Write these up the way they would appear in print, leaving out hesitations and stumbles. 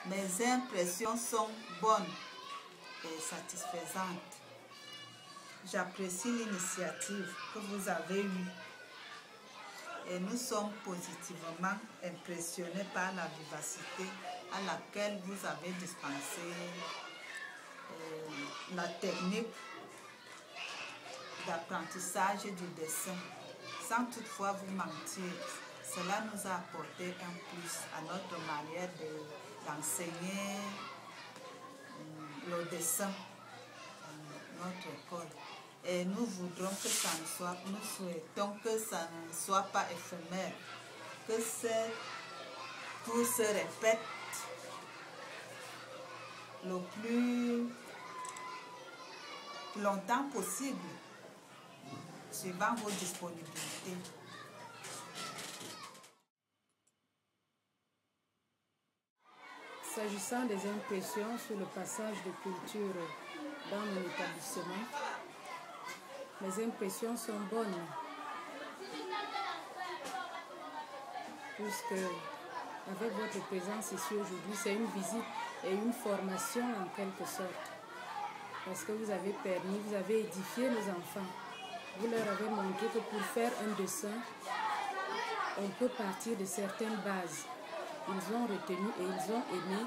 Mes impressions sont bonnes et satisfaisantes. J'apprécie l'initiative que vous avez eue et nous sommes positivement impressionnés par la vivacité à laquelle vous avez dispensé la technique d'apprentissage du dessin, sans toutefois vous mentir. Cela nous a apporté un plus à notre manière d'enseigner le dessin dans notre école. Et nous voudrons que ça ne soit, nous souhaitons que ça ne soit pas éphémère, que tout se répète le plus longtemps possible, suivant vos disponibilités. S'agissant des impressions sur le passage de culture dans mon établissement, mes impressions sont bonnes, puisque avec votre présence ici aujourd'hui, c'est une visite et une formation en quelque sorte, parce que vous avez permis, vous avez édifié nos enfants. Vous leur avez montré que pour faire un dessin, on peut partir de certaines bases. Ils ont retenu et ils ont aimé.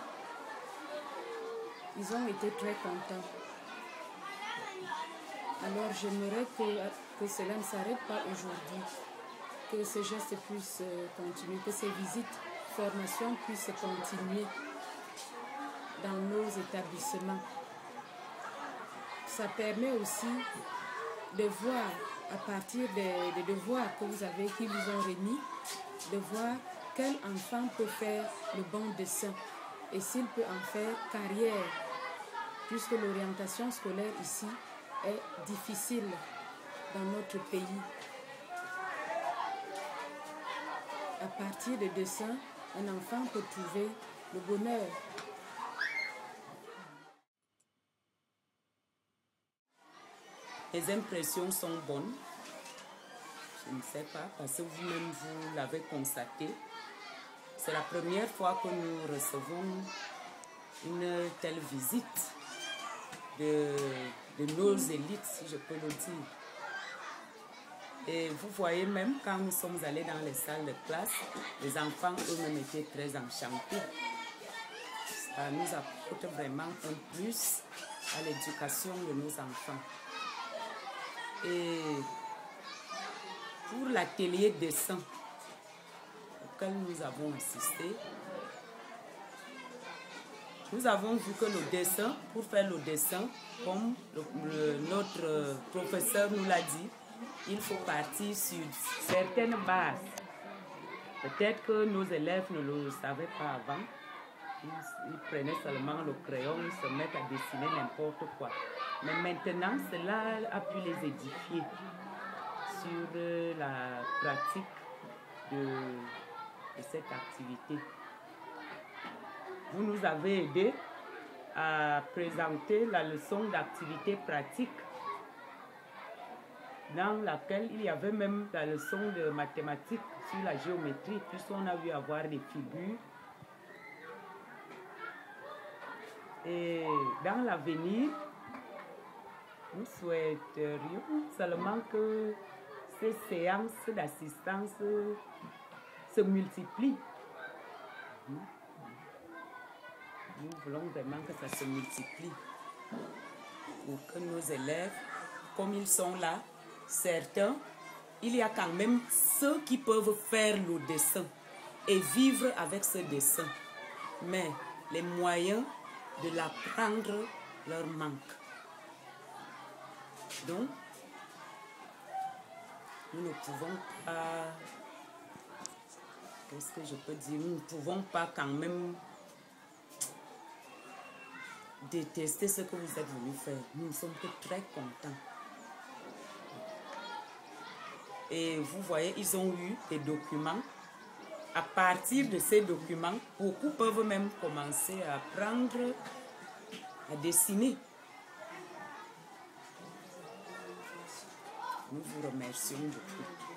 Ils ont été très contents. Alors j'aimerais que cela ne s'arrête pas aujourd'hui, que ces gestes puissent continuer, que ces visites, formations puissent continuer dans nos établissements. Ça permet aussi de voir, à partir des devoirs que vous avez, qui vous ont remis, de voir quel enfant peut faire le bon dessin et s'il peut en faire carrière, puisque l'orientation scolaire ici est difficile dans notre pays. À partir de dessins, un enfant peut trouver le bonheur. Les impressions sont bonnes. Je ne sais pas, parce que vous-même vous l'avez constaté. C'est la première fois que nous recevons une telle visite de nos élites, si je peux le dire. Et vous voyez même, quand nous sommes allés dans les salles de classe, les enfants eux-mêmes étaient très enchantés. Ça nous apporte vraiment un plus à l'éducation de nos enfants. Et pour l'atelier dessin auquel nous avons assisté, nous avons vu que le dessin, pour faire le dessin, comme notre professeur nous l'a dit, il faut partir sur certaines bases. Peut-être que nos élèves ne le savaient pas avant. Ils prenaient seulement le crayon, ils se mettent à dessiner n'importe quoi. Mais maintenant, cela a pu les édifier sur la pratique de cette activité. Vous nous avez aidé à présenter la leçon d'activité pratique, dans laquelle il y avait même la leçon de mathématiques sur la géométrie, puisqu'on a vu avoir des figures. Et dans l'avenir, nous souhaiterions seulement que ces séances d'assistance se multiplient. Nous voulons vraiment que ça se multiplie pour que nos élèves, comme ils sont là, certains, il y a quand même ceux qui peuvent faire le dessin et vivre avec ce dessin. Mais les moyens de l'apprendre leur manquent. Donc, nous ne pouvons pas, qu'est-ce que je peux dire, nous ne pouvons pas quand même détester ce que vous êtes venus faire. Nous ne sommes que très contents. Et vous voyez, ils ont eu des documents. À partir de ces documents, beaucoup peuvent même commencer à apprendre à dessiner. Nous vous remercions beaucoup.